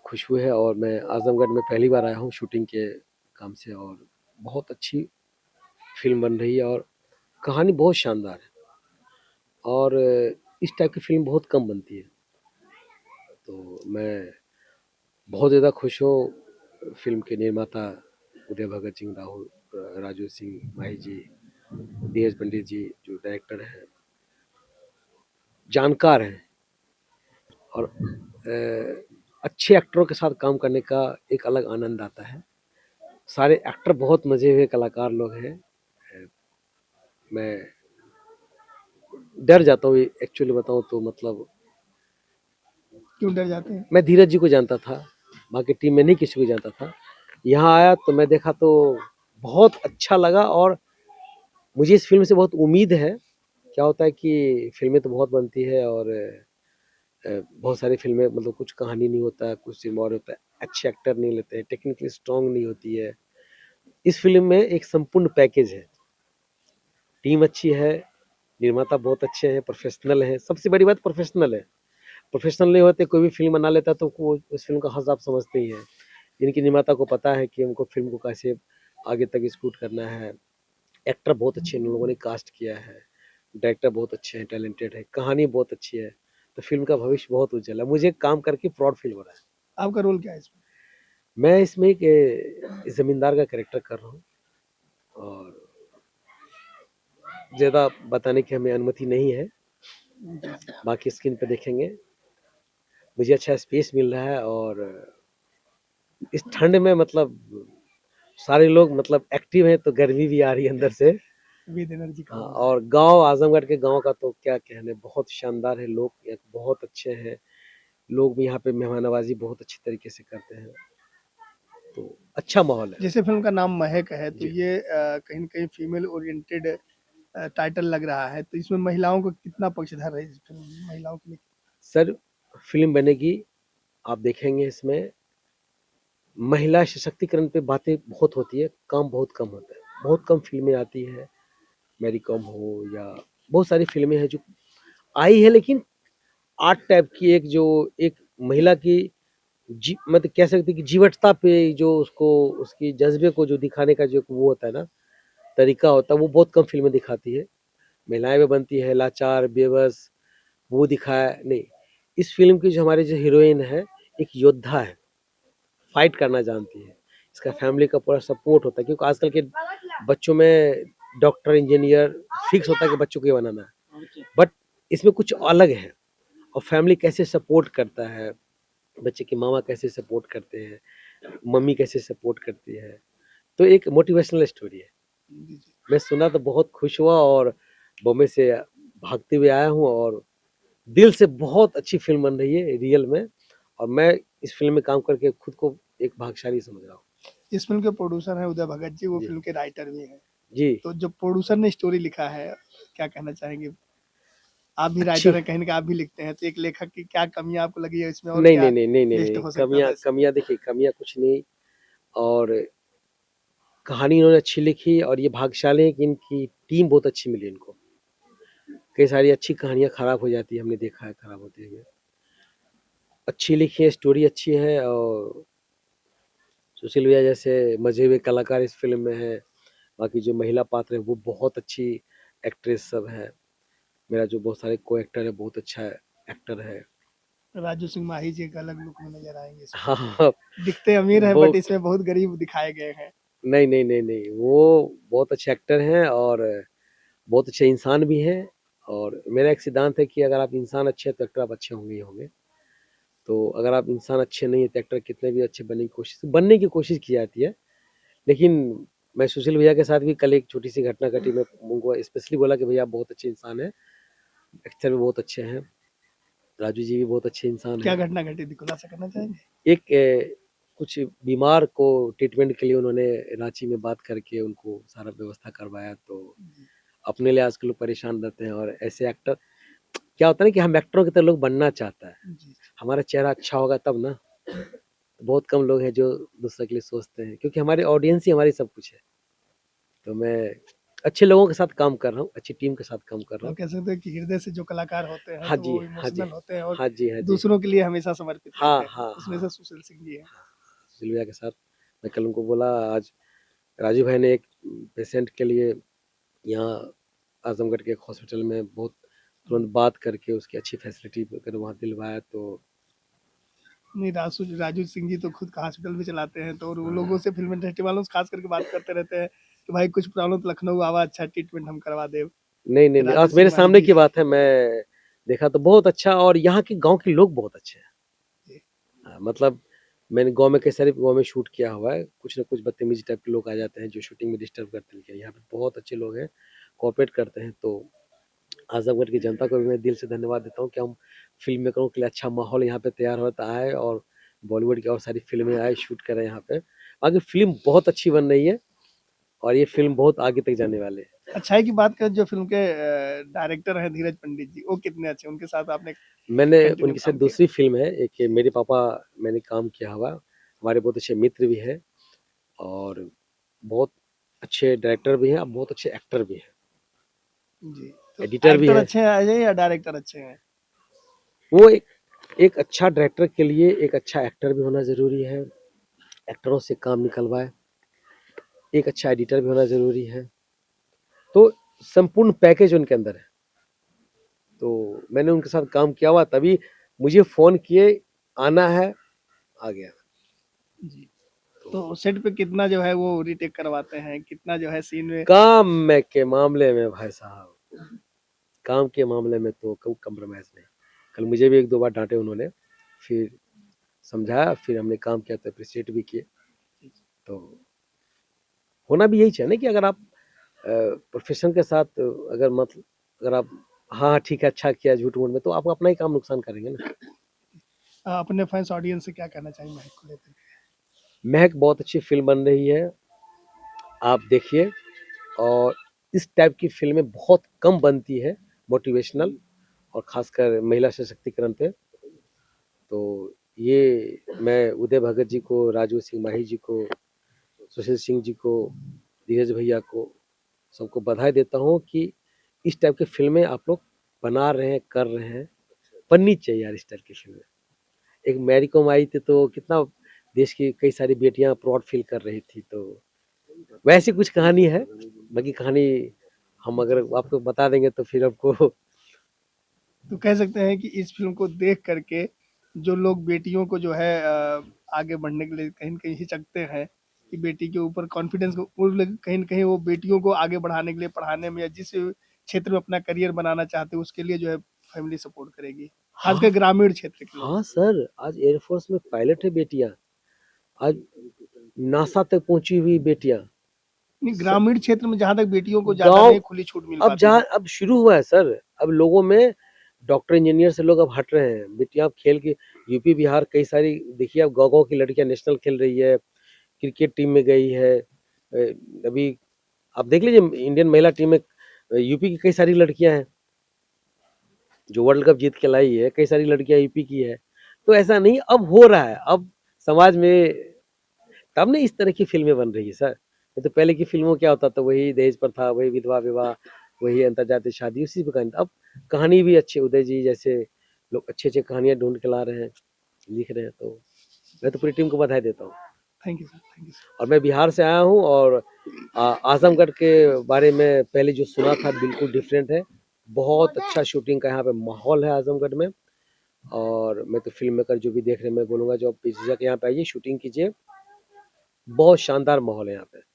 खुशबू है और मैं आजमगढ़ में पहली बार आया हूँ शूटिंग के काम से और बहुत अच्छी फिल्म बन रही है और कहानी बहुत शानदार है और इस टाइप की फिल्म बहुत कम बनती है। तो मैं बहुत ज़्यादा खुश हूँ फिल्म के निर्माता उदय भगत सिंह, राहुल राजू सिंह माही जी, नीरज पंडित जी जो डायरेक्टर हैं, जानकार हैं और अच्छे एक्टरों के साथ काम करने का एक अलग आनंद आता है। सारे एक्टर बहुत मजे हुए कलाकार लोग हैं। मैं डर जाता हूँ एक्चुअली बताऊँ तो, मतलब क्यों डर जाते हैं? मैं धीरज जी को जानता था, बाकी टीम में नहीं किसी को जानता था। यहाँ आया तो मैं देखा तो बहुत अच्छा लगा और मुझे इस फिल्म से बहुत उम्मीद है। क्या होता है कि फिल्में तो बहुत बनती है और बहुत सारी फिल्में मतलब कुछ कहानी नहीं होता, कुछ सिनेमा और होता है, अच्छे एक्टर नहीं लेते हैं, टेक्निकली स्ट्रांग नहीं होती है। इस फिल्म में एक संपूर्ण पैकेज है, टीम अच्छी है, निर्माता बहुत अच्छे हैं, प्रोफेशनल हैं, सबसे बड़ी बात प्रोफेशनल है। प्रोफेशनल नहीं होते कोई भी फिल्म बना लेता तो वो उस फिल्म का हज़ आप समझते ही हैं। इनकी निर्माता को पता है कि हमको फिल्म को कैसे आगे तक शूट करना है। एक्टर बहुत अच्छे इन लोगों ने कास्ट किया है, डायरेक्टर बहुत अच्छे हैं, टैलेंटेड है, कहानी बहुत अच्छी है, तो फिल्म का भविष्य बहुत उज्जवल है। मुझे काम करके प्राउड फील हो रहा है। आपका रोल क्या है इसमें? मैं इसमें एक जमींदार का कैरेक्टर कर रहा हूँ और ज़्यादा बताने की हमें अनुमति नहीं है, बाकी स्क्रीन पे देखेंगे। मुझे अच्छा स्पेस मिल रहा है और इस ठंड में मतलब सारे लोग मतलब एक्टिव हैं तो गर्मी भी आ रही है अंदर से। विद एनर्जी का हाँ, हो रहा है। और गांव आजमगढ़ के गांव का तो क्या कहने, बहुत शानदार है। लोग यहाँ बहुत अच्छे हैं, लोग भी यहाँ पे मेहमान नवाजी बहुत अच्छी तरीके से करते हैं, तो अच्छा माहौल है। जैसे फिल्म का नाम महक है तो जी ये कहीं न कहीं फीमेल ओरिएंटेड टाइटल लग रहा है, तो इसमें महिलाओं को कितना पक्षधर है इस फिल्म में महिलाओं के लिए? सर, फिल्म बनेगी, आप देखेंगे इसमें महिला सशक्तिकरण पे बातें बहुत होती है, काम बहुत कम होता है। बहुत कम फिल्में आती है, मैरी कॉम हो या बहुत सारी फिल्में हैं जो आई है, लेकिन आर्ट टाइप की एक जो एक महिला की मतलब कह सकते हैं कि जीवटता पे जो उसको उसकी जज्बे को जो दिखाने का जो वो होता है ना, तरीका होता है, वो बहुत कम फिल्में दिखाती है। महिलाएं भी बनती है लाचार बेबस, वो दिखाया नहीं। इस फिल्म की जो हमारी जो हीरोइन है, एक योद्धा है, फाइट करना जानती है, इसका फैमिली का पूरा सपोर्ट होता है, क्योंकि आजकल के बच्चों में डॉक्टर इंजीनियर फिक्स होता है कि बच्चों को ये बनाना है, बट इसमें कुछ अलग है। और फैमिली कैसे सपोर्ट करता है, बच्चे की मामा कैसे सपोर्ट करते हैं, मम्मी कैसे सपोर्ट करती है, तो एक मोटिवेशनल स्टोरी है। मैं सुना तो बहुत खुश हुआ और बॉम्बे से भागते हुए आया हूँ और दिल से बहुत अच्छी फिल्म बन रही है रियल में, और मैं इस फिल्म में काम करके खुद को एक भाग्यशाली समझ रहा हूँ। इस फिल्म के प्रोड्यूसर हैं उदय भगत जी, वो जी फिल्म के राइटर भी हैं। जी। तो जो प्रोड्यूसर ने स्टोरी लिखा है, क्या कहना चाहेंगे? आप भी अच्छी, राइटर हैं, कहीं न कहीं आप भी लिखते हैं, तो एक लेखक की क्या कमियाँ आपको लगी है इसमें और नहीं क्या नहीं नहीं नहीं नहीं बेस्ट नहीं, हो सकता था कमियां इसमें? कमियां देखिए, कमियां कुछ नहीं, और कहानी इन्होंने अच्छी लिखी और ये भाग्यशाली है कि इनकी टीम बहुत अच्छी मिली इनको। कई सारी अच्छी कहानियां खराब हो जाती है, हमने देखा है खराब होते हुए। अच्छी लिखी है, स्टोरी अच्छी है और सुशील भैया जैसे मजे हुए कलाकार इस फिल्म में है। बाकी जो महिला पात्र है वो बहुत अच्छी एक्ट्रेस सब है। मेरा जो बहुत सारे को एक्टर है, बहुत अच्छा एक्टर है। राजू सिंह माही जी एक अलग लुक में नज़र आएँगे इसमें। हाँ हाँ, दिखते अमीर हैं वो बट इसमें बहुत गरीब दिखाए गए हैं। नहीं नहीं नहीं नहीं, वो बहुत अच्छे एक्टर हैं और बहुत अच्छे इंसान भी हैं। और मेरा एक सिद्धांत है कि अगर आप इंसान अच्छे हैं तो एक्टर आप अच्छे होंगे ही होंगे। तो अगर आप इंसान अच्छे नहीं है तो एक्टर कितने भी अच्छे बनने की कोशिश की जाती है। लेकिन मैं सुशील भैया के साथ भी कल एक छोटी सी घटना घटी, मैं उनको स्पेशली बोला कि भैया आप बहुत अच्छे इंसान हैं, एक्टर भी बहुत अच्छे हैं, राजू जी भी बहुत अच्छे इंसान क्या हैं। घटना घटी थी, खुलासा करना चाहेंगे? एक कुछ बीमार को ट्रीटमेंट के लिए उन्होंने रांची में बात करके उनको सारा व्यवस्था करवाया, तो अपने लिए आजकल लोग परेशान रहते हैं और ऐसे एक्टर, क्या होता है ना कि हम एक्टरों की तरह लोग बनना चाहता है, जी। हमारा चेहरा अच्छा होगा तब ना। बहुत कम लोग हैं जो दूसरे के लिए सोचते हैं, क्योंकि हमारी ऑडियंस ही हमारी सब कुछ है। तो मैं अच्छे लोगों के साथ काम कर रहा हूँ, अच्छी टीम के साथ काम कर रहा हम हूँ। कह सकते हैं कि हृदय से जो कलाकार होते हैं हाँ तो जी, वो हाँ जी। इमोशनल होते हैं और हाँ जी, हाँ जी। दूसरों के लिए हमेशा समर्पित हाँ, रहते हैं, हाँ, उसमें हाँ। से सुशील सिंह जी हैं। सुशील भैया के साथ मैं कल उनको बोला, आज राजू भाई ने एक पेशेंट के लिए यहाँ आजमगढ़ के एक हॉस्पिटल में बहुत तुरंत बात करके उसकी अच्छी फैसिलिटी अगर वहाँ दिलवाया तो नहीं, राजू सिंह जी तो खुद का हॉस्पिटल भी चलाते हैं, तो और वो लोगों से फिल्म इंडस्ट्री वालों से खास करके बात करते रहते हैं कि भाई कुछ प्रॉब्लम तो लखनऊ आवा, अच्छा ट्रीटमेंट हम करवा दे। नहीं, राजू आज मेरे सिंह माही सामने जी की बात है, मैं देखा तो बहुत अच्छा, और यहाँ के गाँव के लोग बहुत अच्छे हैं। जी। मतलब मैंने गाँव में कई सारे गाँव में शूट किया हुआ है, कुछ ना कुछ बदतमीजी टाइप के लोग आ जाते हैं जो शूटिंग में डिस्टर्ब करते हैं, यहाँ पे बहुत अच्छे लोग हैं, कोऑपरेट करते हैं। तो आजमगढ़ की जनता को भी मैं दिल से धन्यवाद देता हूँ कि हम फिल्म मेकरों के लिए अच्छा माहौल यहाँ पे तैयार होता है और बॉलीवुड की और सारी फिल्में आए शूट करें यहाँ पे। आगे फिल्म बहुत अच्छी बन रही है और ये फिल्म बहुत आगे तक जाने वाले है। अच्छाई की बात करें, जो फिल्म के डायरेक्टर हैं धीरज पंडित जी, वो कितने अच्छे, उनके साथ आपने मैंने कंटिन्यू उनके साथ काम किया। दूसरी फिल्म है, एक मेरे पापा मैंने काम किया हुआ, हमारे बहुत अच्छे मित्र भी हैं और बहुत अच्छे डायरेक्टर भी हैं और बहुत अच्छे एक्टर भी हैं, जी, तो एडिटर भी एक्टर है। अच्छे हैं या डायरेक्टर अच्छे हैं? वो एक अच्छा डायरेक्टर के लिए एक अच्छा एक्टर भी होना जरूरी है, एक्टरों से काम निकलवाए, एक अच्छा एडिटर भी होना जरूरी है, तो संपूर्ण पैकेज उनके अंदर है। तो मैंने उनके साथ काम किया हुआ, तभी मुझे फोन किए, आना है, आ गया। जी, तो सेट पे कितना जो है वो रीटेक करवाते हैं, कितना जो है सीन में? काम में के मामले में भाई साहब, काम के मामले में तो कोई कम्प्रोमाइज नहीं। कल मुझे भी एक दो बार डांटे उन्होंने, फिर समझाया, फिर हमने काम किया तो अप्रिशिएट भी किए। तो होना भी यही चाहिए ना कि अगर आप प्रोफेशन के साथ अगर आप हाँ ठीक है अच्छा किया झूठ मूठ में, तो आप अपना ही काम नुकसान करेंगे ना। अपने फैंस ऑडियंस से क्या कहना चाहिए महक को लेकर? महक बहुत अच्छी फिल्म बन रही है, आप देखिए। और इस टाइप की फिल्में बहुत कम बनती है, मोटिवेशनल और खासकर महिला सशक्तिकरण पे। तो ये मैं उदय भगत जी को, राजू सिंह माही जी को, सुशील सिंह जी को, धीरज भैया को, सबको बधाई देता हूँ कि इस टाइप की फिल्में आप लोग बना रहे हैं, कर रहे हैं। बननी चाहिए यार इस टाइप की फिल्में। एक मैरी कॉम आई थी तो कितना देश की कई सारी बेटियां प्राउड फील कर रही थी, तो वैसी कुछ कहानी है। बाकी कहानी हम अगर आपको बता देंगे तो फिर आपको तो कह सकते हैं कि इस फिल्म को देख करके जो लोग बेटियों को जो है आगे बढ़ने के लिए कहीं न कहीं हिचकते हैं कि बेटी के ऊपर कॉन्फिडेंस को, वो लोग कहीं न कहीं वो बेटियों को आगे बढ़ाने के लिए पढ़ाने में या जिस क्षेत्र में अपना करियर बनाना चाहते हैं उसके लिए जो है फैमिली सपोर्ट करेगी, हाँ, खासकर ग्रामीण क्षेत्र के लोग। हाँ सर, आज एयरफोर्स में पायलट है बेटियां, आज नासा तक पहुंची हुई बेटियां। नहीं, ग्रामीण क्षेत्र में जहाँ तक बेटियों को ज़्यादा गांव नहीं खुली छूट मिल अब पाती जहाँ है। अब शुरू हुआ है सर, अब लोगों में डॉक्टर इंजीनियर से लोग अब हट रहे हैं। बेटियां अब खेल के यूपी बिहार कई सारी देखिए, अब गाँव गाँव की लड़कियां नेशनल खेल रही है, क्रिकेट टीम में गई है। अभी आप देख लीजिए इंडियन महिला टीम में यूपी की कई सारी लड़कियां हैं जो वर्ल्ड कप जीत के लाई है, कई सारी लड़कियां यूपी की है। तो ऐसा नहीं, अब हो रहा है, अब समाज में तब नहीं इस तरह की फिल्में बन रही है सर। नहीं तो पहले की फिल्मों क्या होता था, वही दहेज प्रथा, वही विधवा विवाह, वही अंतरजातीय शादी, उसी पे कहानी। अब कहानी भी अच्छे, उदय जी जैसे लोग अच्छे अच्छे कहानियां ढूंढ के ला रहे हैं, लिख रहे हैं। तो मैं तो पूरी टीम को बधाई देता हूँ। Thank you sir, thank you sir. और मैं बिहार से आया हूँ और आजमगढ़ के बारे में पहले जो सुना था बिल्कुल डिफरेंट है। बहुत अच्छा शूटिंग का यहाँ पे माहौल है आजमगढ़ में। और मैं तो फिल्म मेकर जो भी देख रहे हैं, मैं बोलूंगा जो आप बेझिझक यहाँ पे आइए, शूटिंग कीजिए, बहुत शानदार माहौल है यहाँ पे।